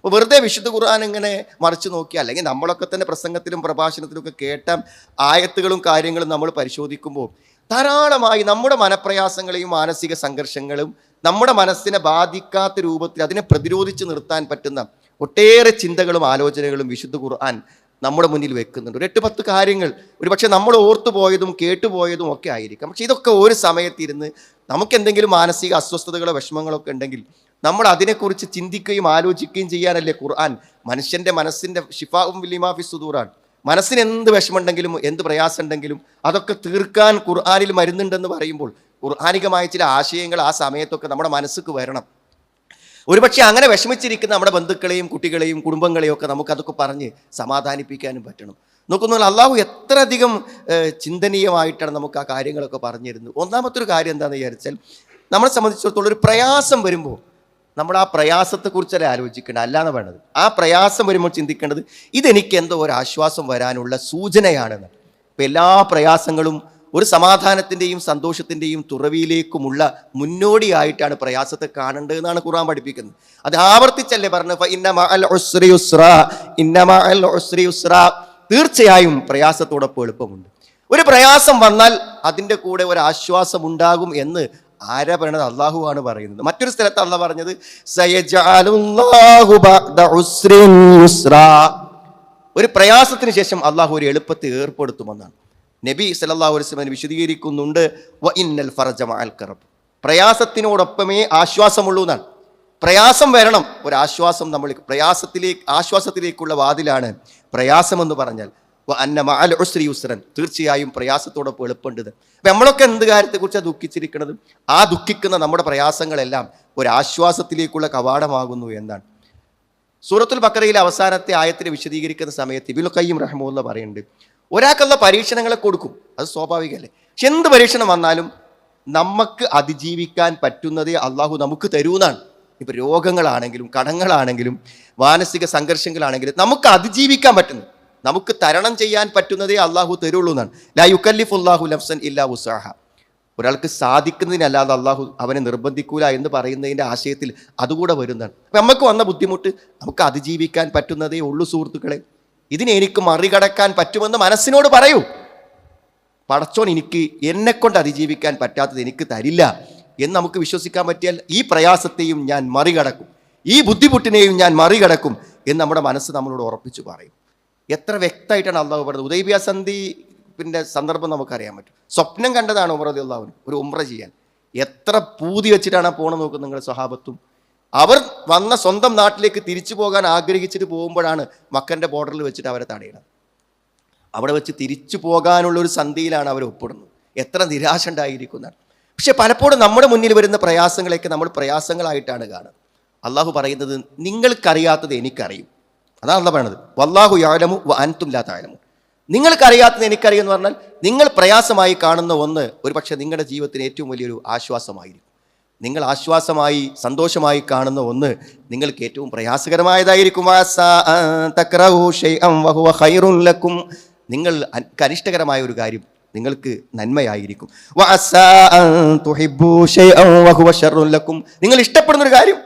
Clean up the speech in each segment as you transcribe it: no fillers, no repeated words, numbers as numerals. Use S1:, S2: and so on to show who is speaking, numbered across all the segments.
S1: അപ്പോൾ വെറുതെ വിശുദ്ധ ഖുർആൻ ഇങ്ങനെ മറിച്ച് നോക്കിയാൽ, അല്ലെങ്കിൽ നമ്മളൊക്കെ തന്നെ പ്രസംഗത്തിലും പ്രഭാഷണത്തിലും ഒക്കെ കേട്ട ആയത്തുകളും കാര്യങ്ങളും നമ്മൾ പരിശോധിക്കുമ്പോൾ ധാരാളമായി നമ്മുടെ മനപ്രയാസങ്ങളെയും മാനസിക സംഘർഷങ്ങളും നമ്മുടെ മനസ്സിനെ ബാധിക്കാത്ത രൂപത്തിൽ അതിനെ പ്രതിരോധിച്ച് നിർത്താൻ പറ്റുന്ന ഒട്ടേറെ ചിന്തകളും ആലോചനകളും വിശുദ്ധ ഖുർആൻ നമ്മുടെ മുന്നിൽ വെക്കുന്നുണ്ട്. ഒരു 8-10 കാര്യങ്ങൾ ഒരുപക്ഷെ നമ്മൾ ഓർത്തുപോയതും കേട്ടുപോയതും ഒക്കെ ആയിരിക്കാം. പക്ഷെ ഇതൊക്കെ ഒരു സമയത്തിരുന്ന് നമുക്ക് എന്തെങ്കിലും മാനസിക അസ്വസ്ഥതകളോ വിഷമങ്ങളോ ഒക്കെ ഉണ്ടെങ്കിൽ നമ്മൾ അതിനെക്കുറിച്ച് ചിന്തിക്കുകയും ആലോചിക്കുകയും ചെയ്യാനല്ലേ ഖുർആൻ മനുഷ്യൻ്റെ മനസ്സിൻ്റെ ഷിഫാഉം ലിമാ ഫി സുദൂറാണ്. മനസ്സിന് എന്ത് വിഷമമുണ്ടെങ്കിലും എന്ത് പ്രയാസം ഉണ്ടെങ്കിലും അതൊക്കെ തീർക്കാൻ ഖുർആനിൽ മരുന്നുണ്ടെന്ന് പറയുമ്പോൾ ഖുർആനികമായ ചില ആശയങ്ങൾ ആ സമയത്തൊക്കെ നമ്മുടെ മനസ്സിക്ക് വരണം. ഒരുപക്ഷെ അങ്ങനെ വിഷമിച്ചിരിക്കുന്ന നമ്മുടെ ബന്ധുക്കളെയും കുട്ടികളെയും കുടുംബങ്ങളെയും ഒക്കെ നമുക്കതൊക്കെ പറഞ്ഞ് സമാധാനിപ്പിക്കാനും പറ്റണം. നോക്കുന്ന അള്ളാഹു എത്ര അധികം ചിന്തനീയമായിട്ടാണ് നമുക്ക് ആ കാര്യങ്ങളൊക്കെ പറഞ്ഞിരുന്നത്. ഒന്നാമത്തെ ഒരു കാര്യം എന്താണെന്ന് വിചാരിച്ചാൽ, നമ്മളെ സംബന്ധിച്ചിടത്തോളം ഒരു പ്രയാസം വരുമ്പോൾ നമ്മൾ ആ പ്രയാസത്തെക്കുറിച്ചല്ലേ ആലോചിക്കേണ്ടത്, അല്ലാന്ന് വേണ്ടത്. ആ പ്രയാസം വരുമ്പോൾ ചിന്തിക്കേണ്ടത് ഇതെനിക്ക് എന്തോ ഒരു ആശ്വാസം വരാനുള്ള സൂചനയാണെന്ന്. ഇപ്പം എല്ലാ പ്രയാസങ്ങളും ഒരു സമാധാനത്തിൻ്റെയും സന്തോഷത്തിൻ്റെയും തുറവിയിലേക്കുമുള്ള മുന്നോടിയായിട്ടാണ് പ്രയാസത്തെ കാണേണ്ടതെന്നാണ് ഖുർആൻ പഠിപ്പിക്കുന്നത്. അത് ആവർത്തിച്ചല്ലേ പറഞ്ഞത്, തീർച്ചയായും പ്രയാസത്തോടൊപ്പം എളുപ്പമുണ്ട്. ഒരു പ്രയാസം വന്നാൽ അതിൻ്റെ കൂടെ ഒരു ആശ്വാസം ഉണ്ടാകും എന്ന് ആരാ പറയണത്? അള്ളാഹു ആണ് പറയുന്നത്. മറ്റൊരു സ്ഥലത്ത് അള്ളാഹ് പറഞ്ഞത് ഒരു പ്രയാസത്തിന് ശേഷം അള്ളാഹു ഒരു എളുപ്പത്തെ ഏർപ്പെടുത്തുമെന്നാണ്. നബി സല്ലല്ലാഹു അലൈഹി വസല്ലം വിശദീകരിക്കുന്നുണ്ട്, വ ഇന്നൽ ഫറജ മഅൽ കറബ്, പ്രയാസത്തിനോടൊപ്പമേ ആശ്വാസമുള്ളൂ എന്നാണ്. പ്രയാസം വരണം, ഒരു ആശ്വാസം നമ്മൾ ആശ്വാസത്തിലേക്കുള്ള വാതിലാണ് പ്രയാസമെന്ന് പറഞ്ഞാൽ. വ അന്ന മഅൽ ഉസ്രി യുസ്രൻ, തീർച്ചയായും പ്രയാസത്തോടൊപ്പം എളുപ്പമുണ്ട്. അപ്പം നമ്മളൊക്കെ എന്ത് കാര്യത്തെക്കുറിച്ചാണ് ദുഃഖിച്ചിരിക്കുന്നത്? ആ ദുഃഖിക്കുന്ന നമ്മുടെ പ്രയാസങ്ങളെല്ലാം ഒരു ആശ്വാസത്തിലേക്കുള്ള കവാടമാകുന്നു എന്നാണ്. സൂറത്തുൽ ബഖറയിലെ അവസാനത്തെ ആയത്തിനെ വിശദീകരിക്കുന്ന സമയത്ത് ഇബ്നുൽ ഖയ്യിം റഹിമഹുല്ലാഹ് പറയുന്നുണ്ട്, ഒരാൾക്കുള്ള പരീക്ഷണങ്ങളെ കൊടുക്കും, അത് സ്വാഭാവികമല്ലേ. പക്ഷെ എന്ത് പരീക്ഷണം വന്നാലും നമുക്ക് അതിജീവിക്കാൻ പറ്റുന്നതേ അള്ളാഹു നമുക്ക് തരൂന്നാണ്. ഇപ്പം രോഗങ്ങളാണെങ്കിലും കടങ്ങളാണെങ്കിലും മാനസിക സംഘർഷങ്ങളാണെങ്കിലും നമുക്ക് അതിജീവിക്കാൻ പറ്റുന്നു, നമുക്ക് തരണം ചെയ്യാൻ പറ്റുന്നതേ അള്ളാഹു തരുള്ളൂ എന്നാണ്. ലാ യുകല്ലിഫുല്ലാഹു നഫ്സൻ ഇല്ലാ വുസ്അഹ, ഒരാൾക്ക് സാധിക്കുന്നതിനല്ലാതെ അള്ളാഹു അവനെ നിർബന്ധിക്കൂല എന്ന് പറയുന്നതിൻ്റെ ആശയത്തിൽ അതുകൂടെ വരുന്നതാണ്. അപ്പം നമുക്ക് വന്ന ബുദ്ധിമുട്ട് നമുക്ക് അതിജീവിക്കാൻ പറ്റുന്നതേ ഉള്ളൂ സുഹൃത്തുക്കളെ. ഇതിനെ എനിക്ക് മറികടക്കാൻ പറ്റുമെന്ന് മനസ്സിനോട് പറയൂ. പടച്ചോൻ എനിക്ക് എന്നെക്കൊണ്ട് അതിജീവിക്കാൻ പറ്റാത്തത് എനിക്ക് തരില്ല എന്ന് നമുക്ക് വിശ്വസിക്കാൻ പറ്റിയാൽ ഈ പ്രയാസത്തെയും ഞാൻ മറികടക്കും, ഈ ബുദ്ധിമുട്ടിനെയും ഞാൻ മറികടക്കും എന്ന് നമ്മുടെ മനസ്സ് നമ്മളോട് ഉറപ്പിച്ചു പറയും. എത്ര വ്യക്തമായിട്ടാണ് അള്ളാഹു പറഞ്ഞത്. ഉദൈബിയ സന്ധിൻ്റെ സന്ദർഭം നമുക്കറിയാൻ പറ്റും. സ്വപ്നം കണ്ടതാണ് ഉമർ റളിയല്ലാഹു ഒരു ഉംറ ചെയ്യാൻ. എത്ര പൂതി വെച്ചിട്ടാണ് പോകണം നോക്കുന്നത് നിങ്ങളുടെ സ്വഹാബത്തും. അവർ വന്ന സ്വന്തം നാട്ടിലേക്ക് തിരിച്ചു പോകാൻ ആഗ്രഹിച്ചിട്ട് പോകുമ്പോഴാണ് മക്കൻ്റെ ബോർഡറിൽ വെച്ചിട്ട് അവരെ തടയണം. അവിടെ വെച്ച് തിരിച്ചു പോകാനുള്ളൊരു സന്ധിയിലാണ് അവർ ഒപ്പിടുന്നത്. എത്ര നിരാശ ഉണ്ടായിരിക്കുന്നതാണ്. പക്ഷെ പലപ്പോഴും നമ്മുടെ മുന്നിൽ വരുന്ന പ്രയാസങ്ങളെയൊക്കെ നമ്മൾ പ്രയാസങ്ങളായിട്ടാണ് കാണുന്നത്. അള്ളാഹു പറയുന്നത് നിങ്ങൾക്കറിയാത്തത് എനിക്കറിയും, അതാണ് അള്ളാഹു പറയുന്നത്. വല്ലാഹു യഅലമു വ അൻതും ലാ തഅലമൂൻ, നിങ്ങൾക്കറിയാത്തത് എനിക്കറിയുമെന്ന് പറഞ്ഞാൽ നിങ്ങൾ പ്രയാസമായി കാണുന്ന ഒന്ന് ഒരു പക്ഷേ നിങ്ങളുടെ ജീവിതത്തിന് ഏറ്റവും വലിയൊരു ആശ്വാസമായിരിക്കും. നിങ്ങൾ ആശ്വാസമായി സന്തോഷമായി കാണുന്ന ഒന്ന് നിങ്ങൾക്ക് ഏറ്റവും പ്രയാസകരമായതായിരിക്കും. നിങ്ങൾ അനിഷ്ടകരമായ ഒരു കാര്യം നിങ്ങൾക്ക് നന്മയായിരിക്കും. നിങ്ങൾ ഇഷ്ടപ്പെടുന്ന ഒരു കാര്യം,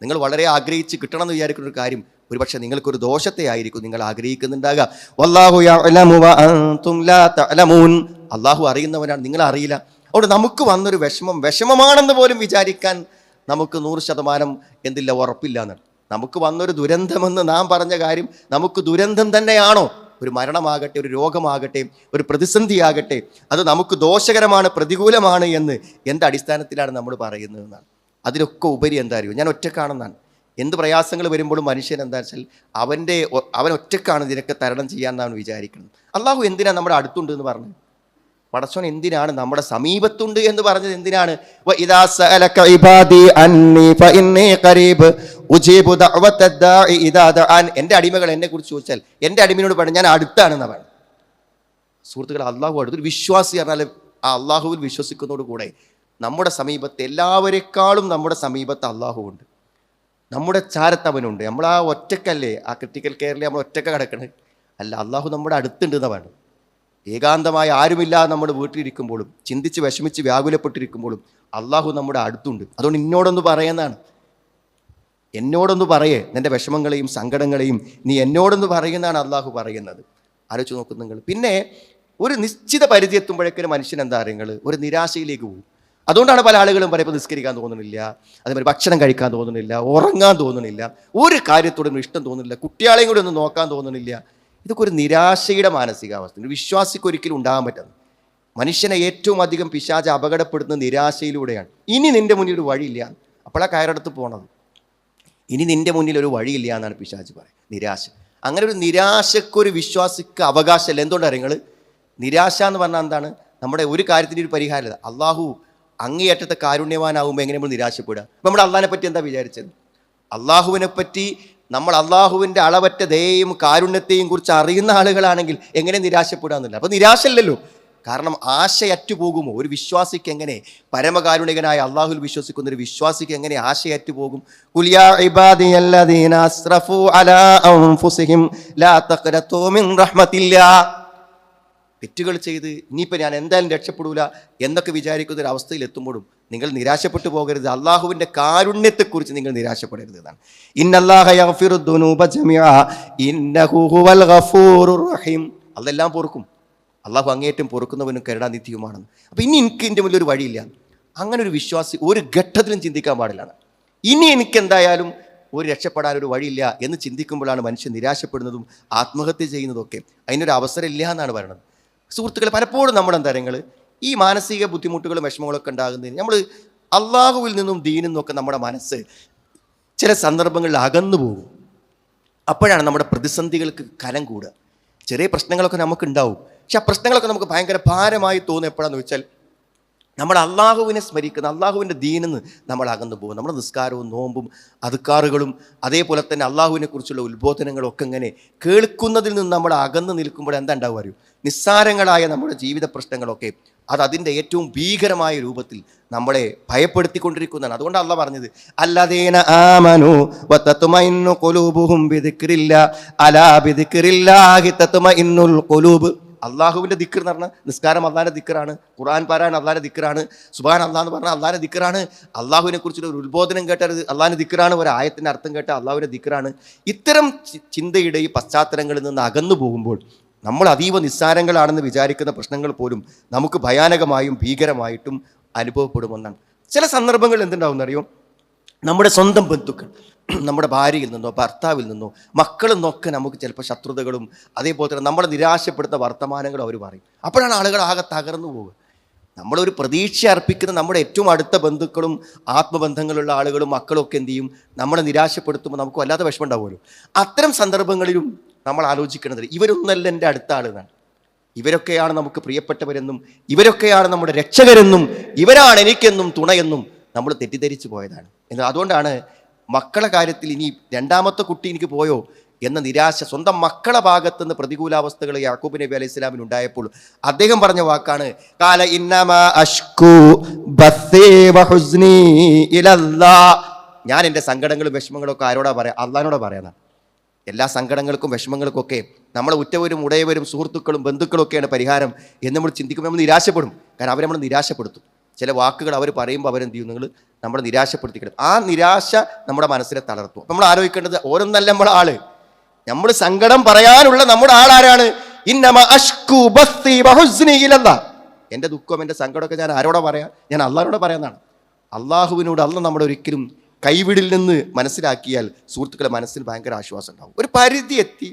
S1: നിങ്ങൾ വളരെ ആഗ്രഹിച്ച് കിട്ടണം എന്ന് വിചാരിക്കുന്ന ഒരു കാര്യം ഒരുപക്ഷെ നിങ്ങൾക്കൊരു ദോഷത്തെ ആയിരിക്കും നിങ്ങൾ ആഗ്രഹിക്കുന്നുണ്ടാകുക. വല്ലാഹു യഅലമു വ അൻതും ലാ തഅലമൂൻ, അള്ളാഹു അറിയുന്നവനാണ്, നിങ്ങൾ അറിയില്ല. അതുകൊണ്ട് നമുക്ക് വന്നൊരു വിഷമമാണെന്ന് പോലും വിചാരിക്കാൻ നമുക്ക് 100% എന്തില്ല, ഉറപ്പില്ല എന്നാണ്. നമുക്ക് വന്നൊരു ദുരന്തമെന്ന് നാം പറഞ്ഞ കാര്യം നമുക്ക് ദുരന്തം തന്നെയാണോ? ഒരു മരണമാകട്ടെ, ഒരു രോഗമാകട്ടെ, ഒരു പ്രതിസന്ധിയാകട്ടെ, അത് നമുക്ക് ദോഷകരമാണ്, പ്രതികൂലമാണ് എന്ന് എന്ത് അടിസ്ഥാനത്തിലാണ് നമ്മൾ പറയുന്നതെന്നാണ്. അതിലൊക്കെ ഉപരി എന്താ അറിയുമോ, ഞാൻ ഒറ്റക്കാണെന്നാണ്. എന്ത് പ്രയാസങ്ങൾ വരുമ്പോഴും മനുഷ്യൻ എന്താ വെച്ചാൽ അവൻ ഒറ്റക്കാണ് ഇതിനൊക്കെ തരണം ചെയ്യാമെന്നാണ് വിചാരിക്കുന്നത്. അള്ളാഹു എന്തിനാണ് നമ്മുടെ അടുത്തുണ്ട് എന്ന് പറഞ്ഞത്? പടച്ചോൻ എന്തിനാണ് നമ്മുടെ സമീപത്തുണ്ട് എന്ന് പറഞ്ഞത്? എന്തിനാണ്? എൻ്റെ അടിമകൾ എന്നെ കുറിച്ച് ചോദിച്ചാൽ എൻ്റെ അടിമയോട് പറഞ്ഞു ഞാൻ അടുത്താണെന്നാണ് പറയുന്നത്. സുഹൃത്തുക്കൾ, അള്ളാഹു അടുത്തൊരു വിശ്വാസി പറഞ്ഞാൽ ആ അള്ളാഹുവിൽ വിശ്വസിക്കുന്നതോടുകൂടെ നമ്മുടെ സമീപത്ത് എല്ലാവരെക്കാളും നമ്മുടെ സമീപത്ത് അള്ളാഹു ഉണ്ട്, നമ്മുടെ ചാരത്തവനുണ്ട്. നമ്മൾ ആ ഒറ്റക്കല്ലേ, ആ ക്രിട്ടിക്കൽ കെയറിൽ നമ്മൾ ഒറ്റക്ക കിടക്കണത് അല്ല, അള്ളാഹു നമ്മുടെ അടുത്തുണ്ട് എന്നാണ്. ഏകാന്തമായി ആരുമില്ലാതെ നമ്മുടെ വീട്ടിലിരിക്കുമ്പോഴും ചിന്തിച്ച് വിഷമിച്ച് വ്യാകുലപ്പെട്ടിരിക്കുമ്പോഴും അള്ളാഹു നമ്മുടെ അടുത്തുണ്ട്. അതുകൊണ്ട് ഇന്നോടൊന്ന് പറയുന്നതാണ്, എന്നോടൊന്ന് പറയേ, നിൻ്റെ വിഷമങ്ങളെയും സങ്കടങ്ങളെയും നീ എന്നോടൊന്ന് പറയുന്നതാണ് അള്ളാഹു പറയുന്നത്. ആലോചിച്ച് നോക്കും നിങ്ങൾ. പിന്നെ ഒരു നിശ്ചിത പരിധി എത്തുമ്പോഴേക്കൊരു മനുഷ്യൻ എന്താ അറിയുങ്ങൾ, ഒരു നിരാശയിലേക്ക് പോകും. അതുകൊണ്ടാണ് പല ആളുകളും പറയുമ്പോൾ നിസ്കരിക്കാൻ തോന്നുന്നില്ല, അതേപോലെ ഭക്ഷണം കഴിക്കാൻ തോന്നുന്നില്ല, ഉറങ്ങാൻ തോന്നുന്നില്ല, ഒരു കാര്യത്തോടും ഇഷ്ടം തോന്നുന്നില്ല, കുട്ടികളെയും കൂടി ഒന്നും നോക്കാൻ തോന്നുന്നില്ല. ഇതൊക്കെ ഒരു നിരാശയുടെ മാനസികാവസ്ഥ. ഒരു വിശ്വാസിക്ക് ഒരിക്കലും ഉണ്ടാകാൻ പറ്റുന്നത്. മനുഷ്യനെ ഏറ്റവും അധികം പിശാച് അപകടപ്പെടുന്ന നിരാശയിലൂടെയാണ്. ഇനി നിൻ്റെ മുന്നിൽ ഒരു വഴിയില്ല, അപ്പോഴാണ് കയറെടുത്ത് പോണത്. ഇനി നിൻ്റെ മുന്നിൽ ഒരു വഴിയില്ല എന്നാണ് പിശാച് പറയുന്നത്. നിരാശ. അങ്ങനെ ഒരു നിരാശക്കൊരു വിശ്വാസിക്ക് അവകാശമല്ല. എന്തുകൊണ്ടാണ് നിങ്ങൾ? നിരാശ എന്ന് പറഞ്ഞാൽ എന്താണ്? നമ്മുടെ ഒരു കാര്യത്തിൻ്റെ ഒരു പരിഹാരമില്ല. അള്ളാഹു അങ്ങേയറ്റത്തെ കാരുണ്യവാനാകുമ്പോൾ എങ്ങനെ നമ്മൾ നിരാശപ്പെടുക? അപ്പം നമ്മൾ അള്ളാഹിനെ പറ്റി എന്താ വിചാരിച്ചത്? അള്ളാഹുവിനെ പറ്റി നമ്മൾ അള്ളാഹുവിൻ്റെ അളവറ്റ ദയയും കാരുണ്യത്തെയും കുറിച്ച് അറിയുന്ന ആളുകളാണെങ്കിൽ എങ്ങനെ നിരാശപ്പെടുക എന്നില്ല. അപ്പം നിരാശയില്ലല്ലോ. കാരണം ആശയറ്റുപോകുമോ? ഒരു വിശ്വാസിക്ക് എങ്ങനെ, പരമകാരുണികനായ അള്ളാഹുൽ വിശ്വസിക്കുന്ന ഒരു വിശ്വാസിക്ക് എങ്ങനെ ആശയറ്റുപോകും? ഖുൽ യാ ഇബാദിയല്ലദീന അസ്റഫു അലാ അൻഫുസിഹിം ലാ തഖ്നതു മിൻ റഹ്മത്തില്ലാഹ്. തെറ്റുകൾ ചെയ്ത് ഇനിയിപ്പോൾ ഞാൻ എന്തായാലും രക്ഷപ്പെടൂല എന്നൊക്കെ വിചാരിക്കുന്ന ഒരു അവസ്ഥയിൽ എത്തുമ്പോഴും നിങ്ങൾ നിരാശപ്പെട്ടു പോകരുത്. അള്ളാഹുവിൻ്റെ കാരുണ്യത്തെക്കുറിച്ച് നിങ്ങൾ നിരാശപ്പെടരുത് എന്നാണ്. ഇന്നല്ലാഹ യഗ്ഫിറു ദുനൂബ ജമീഅ ഇന്നഹു ഹുവൽ ഗഫൂറുർ റഹീം. അതെല്ലാം പൊറുക്കും. അള്ളാഹു അങ്ങേറ്റം പൊറുക്കുന്നവനും കരുണാനിധിയുമാണെന്ന്. അപ്പോൾ ഇനി എനിക്ക് എൻ്റെ മുന്നിൽ ഒരു വഴിയില്ല. അങ്ങനെ ഒരു വിശ്വാസി ഒരു ഘട്ടത്തിലും ചിന്തിക്കാൻ പാടില്ല. ഇനി എനിക്കെന്തായാലും ഒരു രക്ഷപ്പെടാനൊരു വഴിയില്ല എന്ന് ചിന്തിക്കുമ്പോഴാണ് മനുഷ്യൻ നിരാശപ്പെടുന്നതും ആത്മഹത്യ ചെയ്യുന്നതൊക്കെ. അതിനൊരു അവസരം ഇല്ല എന്നാണ് പറയുന്നത്. സുഹൃത്തുക്കളെ, പലപ്പോഴും നമ്മുടെ തരങ്ങൾ ഈ മാനസിക ബുദ്ധിമുട്ടുകളും വിഷമങ്ങളൊക്കെ ഉണ്ടാകുന്നതിന് നമ്മൾ അള്ളാഹുവിൽ നിന്നും ദീനിൽ നിന്നൊക്കെ നമ്മുടെ മനസ്സ് ചില സന്ദർഭങ്ങളിൽ അകന്നു പോകും. അപ്പോഴാണ് നമ്മുടെ പ്രതിസന്ധികൾക്ക് കനം കൂടുക. ചെറിയ പ്രശ്നങ്ങളൊക്കെ നമുക്കുണ്ടാവും, പക്ഷെ ആ പ്രശ്നങ്ങളൊക്കെ നമുക്ക് ഭയങ്കര ഭാരമായി തോന്നുക എപ്പോഴാണെന്ന് വെച്ചാൽ നമ്മൾ അള്ളാഹുവിനെ സ്മരിക്കുന്ന അള്ളാഹുവിൻ്റെ ദീനിന്ന് നമ്മൾ അകന്നു പോകും. നമ്മുടെ നിസ്കാരവും നോമ്പും അദ്കാറുകളും അതേപോലെ തന്നെ അള്ളാഹുവിനെ കുറിച്ചുള്ള ഉത്ബോധനങ്ങളും ഒക്കെ ഇങ്ങനെ കേൾക്കുന്നതിൽ നിന്ന് നമ്മൾ അകന്നു നിൽക്കുമ്പോൾ എന്താ ഉണ്ടാവുക അറിയും? നിസ്സാരങ്ങളായ നമ്മുടെ ജീവിത പ്രശ്നങ്ങളൊക്കെ അതിൻ്റെ ഏറ്റവും ഭീകരമായ രൂപത്തിൽ നമ്മളെ ഭയപ്പെടുത്തിക്കൊണ്ടിരിക്കുന്നതാണ്. അതുകൊണ്ട് അള്ളാഹ് പറഞ്ഞത് അല്ലദീന ആമനു വതത്മഇന്നു ഖുലൂബുഹും ബിദിക്രില്ലാ അലാ ബിദിക്രില്ലാഹി തത്മഇന്നുൽ ഖുലൂബ്. അള്ളാഹുവിൻ്റെ ദിക്ർ എന്ന് പറഞ്ഞാൽ നിസ്കാരം അള്ളാഹിൻ്റെ ദിക്റാണ്, ഖുർആൻ പാരായണം അള്ളാഹിൻ്റെ ദിക്റാണ്, സുബ്ഹാൻ അള്ളാഹ് എന്ന് പറഞ്ഞാൽ അള്ളാഹിൻ്റെ ദിക്റാണ്, അള്ളാഹുവിനെ കുറിച്ചുള്ള ഒരു ഉത്ബോധനം കേട്ടാൽ അള്ളാഹിൻ്റെ ദിക്റാണ്, ഒരു ആയത്തിൻ്റെ അർത്ഥം കേട്ടാൽ അള്ളാഹുവിൻ്റെ ദിക്റാണ്. ഇത്തരം ചിന്തയുടെ ഈ പശ്ചാത്തലങ്ങളിൽ നിന്ന് അകന്നു പോകുമ്പോൾ നമ്മൾ അതീവ നിസ്സാരങ്ങളാണെന്ന് വിചാരിക്കുന്ന പ്രശ്നങ്ങൾ പോലും നമുക്ക് ഭയാനകമായും ഭീകരമായിട്ടും അനുഭവപ്പെടുമെന്നാണ്. ചില സന്ദർഭങ്ങളിൽ എന്തുണ്ടാവുമെന്നറിയോ? നമ്മുടെ സ്വന്തം ബന്ധുക്കൾ, നമ്മുടെ ഭാര്യയിൽ നിന്നോ ഭർത്താവിൽ നിന്നോ മക്കളിൽ നിന്നൊക്കെ നമുക്ക് ചിലപ്പോൾ ശത്രുതകളും അതേപോലെ തന്നെ നമ്മളെ നിരാശപ്പെടുത്തുന്ന വർത്തമാനങ്ങളും അവർ പറയും. അപ്പോഴാണ് ആളുകൾ ആകെ തകർന്നു പോകുക. നമ്മളൊരു പ്രതീക്ഷ അർപ്പിക്കുന്ന നമ്മുടെ ഏറ്റവും അടുത്ത ബന്ധുക്കളും ആത്മബന്ധങ്ങളുള്ള ആളുകളും മക്കളും ഒക്കെ എന്ത് ചെയ്യും? നമ്മളെ നിരാശപ്പെടുത്തുമ്പോൾ നമുക്ക് വല്ലാത്ത വിഷമം ഉണ്ടാവുമല്ലോ. അത്തരം സന്ദർഭങ്ങളിലും നമ്മൾ ആലോചിക്കേണ്ടത് ഇവരൊന്നല്ല എൻ്റെ അടുത്ത ആളുകളാണ്, ഇവരൊക്കെയാണ് നമുക്ക് പ്രിയപ്പെട്ടവരെന്നും ഇവരൊക്കെയാണ് നമ്മുടെ രക്ഷകരെന്നും ഇവരാണ് എനിക്കെന്നും തുണയെന്നും നമ്മൾ തെറ്റിദ്ധരിച്ചു പോയതാണ്. അതുകൊണ്ടാണ് മക്കളെ കാര്യത്തിൽ ഇനി രണ്ടാമത്തെ കുട്ടി എനിക്ക് പോയോ എന്ന നിരാശ സ്വന്തം മക്കളെ ഭാഗത്തുനിന്ന് പ്രതികൂലാവസ്ഥകൾ യാക്കൂബ് നബി അലൈഹി സ്വലാമിന് ഉണ്ടായപ്പോൾ അദ്ദേഹം പറഞ്ഞ വാക്കാണ് കാല ഇന്നമാ അഷ്കു ബസ്സീ വഹുസ്നി ഇലല്ലാഹ്. ഞാൻ എൻ്റെ സങ്കടങ്ങളും വിഷമങ്ങളും ഒക്കെ ആരോടാ പറയാം? അള്ളാഹിനോടാ പറയാനാണ്. എല്ലാ സങ്കടങ്ങൾക്കും വിഷമങ്ങൾക്കൊക്കെ നമ്മളെ ഉറ്റവരും ഉടയവരും സുഹൃത്തുക്കളും ബന്ധുക്കളും ഒക്കെയാണ് പരിഹാരം എന്ന് നമ്മൾ ചിന്തിക്കുമ്പോൾ നമ്മൾ നിരാശപ്പെടും. കാരണം അവർ നമ്മൾ നിരാശപ്പെടുത്തും. ചില വാക്കുകൾ അവർ പറയുമ്പോൾ അവരെന്ത് ചെയ്യും? നിങ്ങൾ നമ്മളെ നിരാശപ്പെടുത്തിക്കിടും. ആ നിരാശ നമ്മുടെ മനസ്സിനെ തളർത്തും. അപ്പം നമ്മൾ ആലോചിക്കേണ്ടത് ഓരോന്നല്ല നമ്മളെ ആള്, നമ്മൾ സങ്കടം പറയാനുള്ള നമ്മുടെ ആളാരാണ്? ഇന്നമ അഷ്കു ബസ്സീ വഹുസ്നി ഇലല്ലാഹ്. എൻ്റെ ദുഃഖം എൻ്റെ സങ്കടമൊക്കെ ഞാൻ ആരോടാ പറയാം? ഞാൻ അള്ളാഹിനോട് പറയാമെന്നാണ്. അള്ളാഹുവിനോട് അള്ളാഹ് നമ്മുടെ ഒരിക്കലും കൈവിടില്ലെന്ന് മനസ്സിലാക്കിയാൽ സുഹൃത്തുക്കളെ മനസ്സിൽ ഭയങ്കര ആശ്വാസം ഉണ്ടാവും. ഒരു പരിധി എത്തി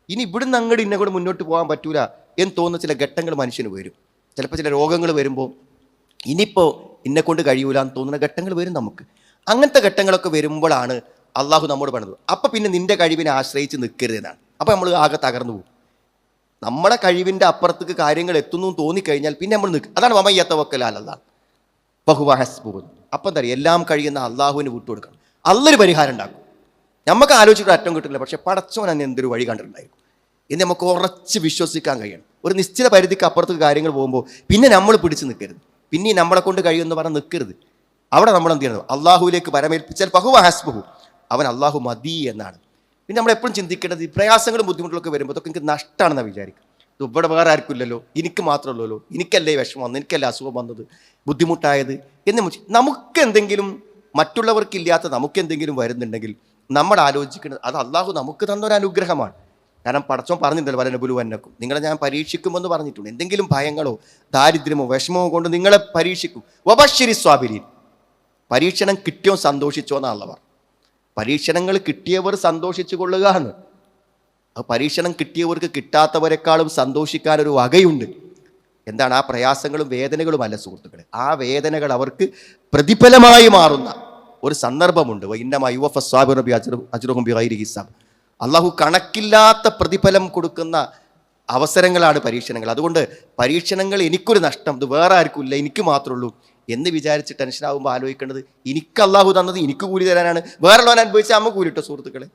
S1: ഇനി ഇവിടുന്ന് അങ്ങോട്ട് ഇന്നെ കൂടെ മുന്നോട്ട് പോകാൻ പറ്റൂല എന്ന് തോന്നുന്ന ചില ഘട്ടങ്ങൾ മനുഷ്യന് വരും. ചിലപ്പോൾ ചില രോഗങ്ങൾ വരുമ്പോൾ ഇനിയിപ്പോൾ ഇന്നെക്കൊണ്ട് കഴിയൂല എന്ന് തോന്നുന്ന ഘട്ടങ്ങൾ വരും നമുക്ക്. അങ്ങനത്തെ ഘട്ടങ്ങളൊക്കെ വരുമ്പോഴാണ് അള്ളാഹു നമ്മോട് പറഞ്ഞത് അപ്പം പിന്നെ നിൻ്റെ കഴിവിനെ ആശ്രയിച്ച് നിൽക്കരുതെന്നാണ്. അപ്പം നമ്മൾ ആകെ തകർന്നു പോകും. നമ്മുടെ കഴിവിൻ്റെ അപ്പുറത്തേക്ക് കാര്യങ്ങൾ എത്തുന്നു തോന്നിക്കഴിഞ്ഞാൽ പിന്നെ നമ്മൾ നിൽക്കും. അതാണ് വമയ്യത്തവക്കലാലല്ലാഹ് ബഹുവ ഹസ്ബുഹു. അപ്പം എന്താ പറയുക? എല്ലാം കഴിയുന്ന അള്ളാഹുവിന് വിട്ടുകൊടുക്കണം. അള്ളൊരു പരിഹാരം ഉണ്ടാക്കും. നമുക്ക് ആലോചിച്ചിട്ട് അറ്റം കിട്ടില്ല, പക്ഷെ പടച്ചോൻ തന്നെ എന്തൊരു വഴി കണ്ടിട്ടുണ്ടായിരിക്കും എന്ന് നമുക്ക് ഉറച്ച് വിശ്വസിക്കാൻ കഴിയണം. ഒരു നിശ്ചിത പരിധിക്ക് അപ്പുറത്തേക്ക് കാര്യങ്ങൾ പോകുമ്പോൾ പിന്നെ നമ്മൾ പിടിച്ച് നിൽക്കരുത്. പിന്നെ നമ്മളെ കൊണ്ട് കഴിയുമെന്ന് പറഞ്ഞ് നിൽക്കരുത്. അവിടെ നമ്മൾ എന്ത് ചെയ്യണം? അള്ളാഹുവിലേക്ക് പരമേൽപ്പിച്ചാൽ ബഹുവ ഹസ്ബുഹു, അവൻ അള്ളാഹു മതി എന്നാണ്. പിന്നെ നമ്മളെപ്പോഴും ചിന്തിക്കേണ്ടത് ഈ പ്രയാസങ്ങളും ബുദ്ധിമുട്ടുകളൊക്കെ വരുമ്പോൾ അതൊക്കെ എനിക്ക് നഷ്ടമാണെന്ന് വിചാരിക്കും. ഇത് ഇവിടെ വേറെ ആർക്കില്ലല്ലോ, എനിക്ക് മാത്രമല്ലല്ലോ, എനിക്കല്ലേ വിഷമം വന്നത്, എനിക്കല്ലേ അസുഖം വന്നത്, ബുദ്ധിമുട്ടായത് എന്ന് നമുക്ക് എന്തെങ്കിലും മറ്റുള്ളവർക്കില്ലാത്ത നമുക്കെന്തെങ്കിലും വരുന്നുണ്ടെങ്കിൽ നമ്മൾ ആലോചിക്കുന്നത് അത് അള്ളാഹു നമുക്ക് തന്നൊരു അനുഗ്രഹമാണ്. കാരണം പടച്ചോൻ പറഞ്ഞിട്ടുണ്ടല്ലോ വലനബുലുവന്നക്കും, നിങ്ങളെ ഞാൻ പരീക്ഷിക്കുമെന്ന് പറഞ്ഞിട്ടുണ്ട്. എന്തെങ്കിലും ഭയങ്ങളോ ദാരിദ്ര്യമോ വിഷമമോ കൊണ്ട് നിങ്ങളെ പരീക്ഷിക്കും. വബശ്ശിരി സ്വാബിരീൻ, പരീക്ഷണം കിട്ടിയോ സന്തോഷിച്ചോ എന്നാണല്ലോ. പരീക്ഷണങ്ങൾ കിട്ടിയവർ സന്തോഷിച്ചു കൊള്ളുക എന്ന്. ആ പരീക്ഷണം കിട്ടിയവർക്ക് കിട്ടാത്തവരെക്കാളും സന്തോഷിക്കാനൊരു വകയുണ്ട്. എന്താണ്? ആ പ്രയാസങ്ങളും വേദനകളും അല്ല സുഹൃത്തുക്കളെ, ആ വേദനകൾ അവർക്ക് പ്രതിഫലമായി മാറുന്ന ഒരു സന്ദർഭമുണ്ട്. അള്ളാഹു കണക്കില്ലാത്ത പ്രതിഫലം കൊടുക്കുന്ന അവസരങ്ങളാണ് പരീക്ഷണങ്ങൾ. അതുകൊണ്ട് പരീക്ഷണങ്ങൾ എനിക്കൊരു നഷ്ടം, ഇത് വേറെ ആർക്കും ഇല്ല, എനിക്ക് മാത്രമേ ഉള്ളൂ എന്ന് വിചാരിച്ച് ടെൻഷനാകുമ്പോൾ ആലോചിക്കേണ്ടത് എനിക്ക് അള്ളാഹു തന്നത് എനിക്ക് കൂലി തരാനാണ്. വേറെയുള്ളവൻ അനുഭവിച്ചാൽ നമുക്ക് കൂലി കിട്ടും സുഹൃത്തുക്കളെ.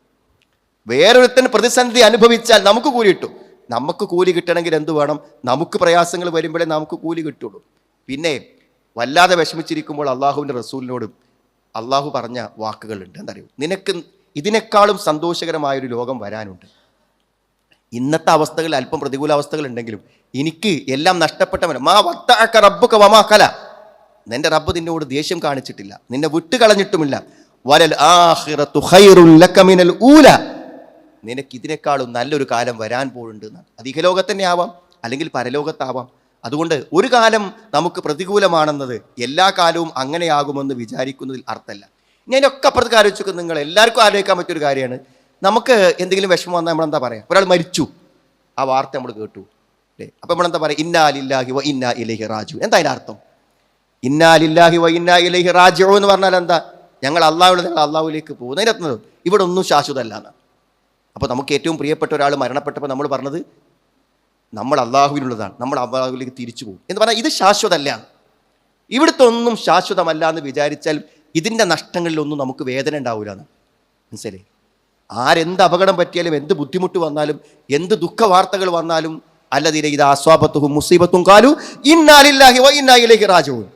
S1: വേറൊരുത്തൻ പ്രതിസന്ധി അനുഭവിച്ചാൽ നമുക്ക് കൂലി കിട്ടും. നമുക്ക് കൂലി കിട്ടണമെങ്കിൽ എന്ത് വേണം? നമുക്ക് പ്രയാസങ്ങൾ വരുമ്പോഴേ നമുക്ക് കൂലി കിട്ടുള്ളൂ. പിന്നെ വല്ലാതെ വിഷമിച്ചിരിക്കുമ്പോൾ അള്ളാഹുവിൻ്റെ റസൂലിനോട് അള്ളാഹു പറഞ്ഞ വാക്കുകളുണ്ട്. എന്തറിയോ? നിനക്ക് ഇതിനേക്കാളും സന്തോഷകരമായൊരു ലോകം വരാനുണ്ട്. ഇന്നത്തെ അവസ്ഥകളിൽ അല്പം പ്രതികൂല അവസ്ഥകൾ ഉണ്ടെങ്കിലും എനിക്ക് എല്ലാം നഷ്ടപ്പെട്ടവൻ മാ വത്തഅക റബ്ബുക വമാ ഖല, നിന്റെ റബ്ബ് നിന്നോട് ദേഷ്യം കാണിച്ചിട്ടില്ല, നിന്നെ വിട്ടുകളഞ്ഞിട്ടുമില്ല. വലൽ ആഖിറതു ഖൈറുൻ ലക മിനൽ ഊല, നിനക്ക് ഇതിനേക്കാളും നല്ലൊരു കാലം വരാൻ പോകുന്നുണ്ട് എന്നാണ്. അത് ഇഹലോകത്ത് തന്നെ ആവാം, അല്ലെങ്കിൽ പരലോകത്താവാം. അതുകൊണ്ട് ഒരു കാലം നമുക്ക് പ്രതികൂലമാണെന്നത് എല്ലാ കാലവും അങ്ങനെയാകുമെന്ന് വിചാരിക്കുന്നതിൽ അർത്ഥമല്ല. ഞാനൊക്കെ അപ്പുറത്ത് ആലോചിച്ചു, നിങ്ങൾ എല്ലാവർക്കും ആലോചിക്കാൻ പറ്റിയൊരു കാര്യമാണ്. നമുക്ക് എന്തെങ്കിലും വിഷമം വന്നാൽ നമ്മളെന്താ പറയുക? ഒരാൾ മരിച്ചു, ആ വാർത്ത നമ്മൾ കേട്ടു അല്ലേ? അപ്പം നമ്മളെന്താ പറയുക? ഇന്നാ ലില്ലാഹി വ ഇന്നാ ഇലൈഹി റാജിഊൻ. എന്താ അതിൻ്റെ അർത്ഥം? ഇന്നാ ലില്ലാഹി വ ഇന്നാ ഇലൈഹി റാജിഊൻ എന്ന് പറഞ്ഞാൽ എന്താ? ഞങ്ങൾ അള്ളാഹുവിലേക്ക് പോകുന്നതിന് അർത്ഥം ഇവിടെ ഒന്നും ശാശ്വതമല്ല എന്നാണ്. അപ്പോൾ നമുക്ക് ഏറ്റവും പ്രിയപ്പെട്ട ഒരാൾ മരണപ്പെട്ടപ്പോൾ നമ്മൾ പറഞ്ഞത് നമ്മൾ അള്ളാഹുവിനുള്ളതാണ്, നമ്മൾ അള്ളാഹുവിലേക്ക് തിരിച്ചു പോകും എന്ന് പറഞ്ഞാൽ ഇത് ശാശ്വതമല്ല. ഇവിടുത്തെ ഒന്നും ശാശ്വതമല്ല എന്ന് വിചാരിച്ചാൽ ഇതിൻ്റെ നഷ്ടങ്ങളിലൊന്നും നമുക്ക് വേദന ഉണ്ടാവില്ല എന്ന് മനസ്സിലായി. ആരെന്ത് അപകടം പറ്റിയാലും, എന്ത് ബുദ്ധിമുട്ട് വന്നാലും, എന്ത് ദുഃഖ വാർത്തകൾ വന്നാലും അല്ലദീന ഇദാ അസ്വാബത്തുഹും മുസീബത്തുൻ ഖാലു ഇന്നാ ലില്ലാഹി വ ഇന്നാ ഇലൈഹി റാജിഊൻ.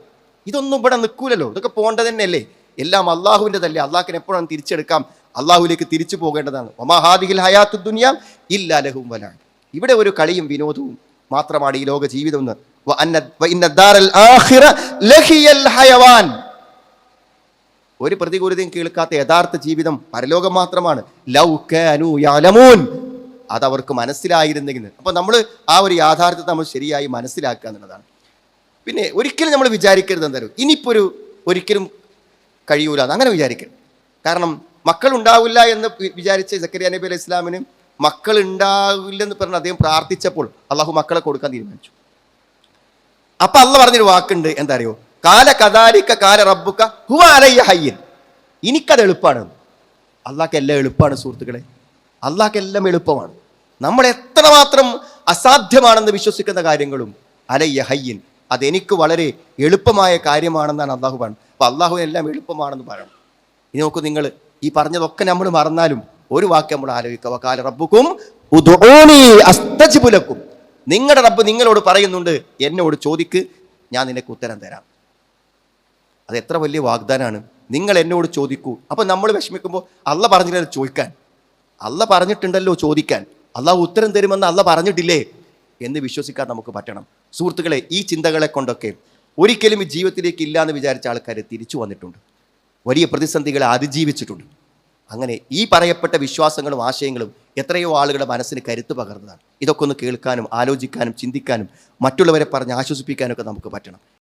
S1: ഇതൊന്നും ഇവിടെ നിൽക്കൂലല്ലോ, ഇതൊക്കെ പോകേണ്ടത് തന്നെയല്ലേ. എല്ലാം അള്ളാഹുവിൻ്റെതല്ലേ, അള്ളാഹിനെ എപ്പോഴാണ് തിരിച്ചെടുക്കാം, അള്ളാഹുവിലേക്ക് തിരിച്ചു പോകേണ്ടതാണ്. വമാ ഹാദിഹിൽ ഹയാത്തുദ് ദുനിയ ഇല്ലാ ലഹും വലഅബ്, ഇവിടെ ഒരു കളിയും വിനോദവും മാത്രമാണ് ഈ ലോക ജീവിതം എന്ന്. വ ഇന്ന ദാറൽ ആഖിറ ലഹിയൽ ഹയവാൻ, ഒരു പ്രതികൂലതയും കേൾക്കാത്ത യഥാർത്ഥ ജീവിതം പരലോകം മാത്രമാണ്. ലൗ കാനൂ യഅലമൂൻ, അതവർക്ക് മനസ്സിലായിരുന്നെങ്കിൽ. അപ്പോൾ നമ്മൾ ആ ഒരു യാഥാർത്ഥ്യത്തെ നമ്മൾ ശരിയായി മനസ്സിലാക്കുക എന്നുള്ളതാണ്. പിന്നെ ഒരിക്കലും നമ്മൾ വിചാരിക്കരുത് എന്തായാലും ഇനിയിപ്പോൾ ഒരിക്കലും കഴിയൂല എന്ന് അങ്ങനെ വിചാരിക്കരുത്. കാരണം മക്കളുണ്ടാവില്ല എന്ന് വിചാരിച്ച സക്കരിയ നബി അലൈഹി ഇസ്ലാമിന് മക്കൾ ഉണ്ടാവില്ലെന്ന് പറഞ്ഞ് അദ്ദേഹം പ്രാർത്ഥിച്ചപ്പോൾ അള്ളാഹു മക്കളെ കൊടുക്കാൻ തീരുമാനിച്ചു. അപ്പം അള്ളാഹ് പറഞ്ഞൊരു വാക്കുണ്ട്, എന്താ അറിയോ? കാല കദാലിക കാല റബ്ബുക ഹുവ അലയ്യ ഹയ്യൻ, എനിക്കത് എളുപ്പമാണ്. അള്ളാഹ്ക്ക് എല്ലാം എളുപ്പമാണ് സുഹൃത്തുക്കളെ, അള്ളാഹ്ക്ക് എല്ലാം എളുപ്പമാണ്. നമ്മൾ എത്രമാത്രം അസാധ്യമാണെന്ന് വിശ്വസിക്കുന്ന കാര്യങ്ങളും അലയ്യ ഹയ്യൻ, അതെനിക്ക് വളരെ എളുപ്പമായ കാര്യമാണെന്നാണ് അള്ളാഹു പറയുന്നത്. അപ്പം അള്ളാഹു എല്ലാം എളുപ്പമാണെന്ന് പറയണം. ഇനി നോക്കൂ, നിങ്ങൾ ഈ പറഞ്ഞതൊക്കെ നമ്മൾ മറന്നാലും ഒരു വാക്ക് നമ്മൾ ആലോചിക്കുക. വഖാല റബ്ബുക്കും ഉദ്ഊനി അസ്തജിബ് ലക്കും, നിങ്ങളുടെ റബ്ബ് നിങ്ങളോട് പറയുന്നുണ്ട്, എന്നോട് ചോദിക്ക്, ഞാൻ നിനക്ക് ഉത്തരം തരാം. അത് എത്ര വലിയ വാഗ്ദാനാണ്. നിങ്ങൾ എന്നോട് ചോദിക്കൂ. അപ്പം നമ്മൾ വിഷമിക്കുമ്പോൾ അള്ളാഹ് പറഞ്ഞില്ലല്ലോ ചോദിക്കാൻ, അള്ളാഹ് പറഞ്ഞിട്ടുണ്ടല്ലോ ചോദിക്കാൻ, അള്ളാഹ് ഉത്തരം തരുമെന്ന് അള്ളാഹ് പറഞ്ഞിട്ടില്ലേ എന്ന് വിശ്വസിക്കാൻ നമുക്ക് പറ്റണം. സുഹൃത്തുക്കളെ, ഈ ചിന്തകളെ കൊണ്ടൊക്കെ ഒരിക്കലും ഈ ജീവിതത്തിലേക്ക് ഇല്ല എന്ന് വിചാരിച്ച ആൾക്കാർ തിരിച്ചു വന്നിട്ടുണ്ട്, വലിയ പ്രതിസന്ധികളെ അതിജീവിച്ചിട്ടുണ്ട്. അങ്ങനെ ഈ പറയപ്പെട്ട വിശ്വാസങ്ങളും ആശയങ്ങളും എത്രയോ ആളുകളുടെ മനസ്സിന് കരുത്ത് പകർന്നതാണ്. ഇതൊക്കെ ഒന്ന് കേൾക്കാനും ആലോചിക്കാനും ചിന്തിക്കാനും മറ്റുള്ളവരെ പറഞ്ഞ് ആശ്വസിപ്പിക്കാനൊക്കെ നമുക്ക് പറ്റണം.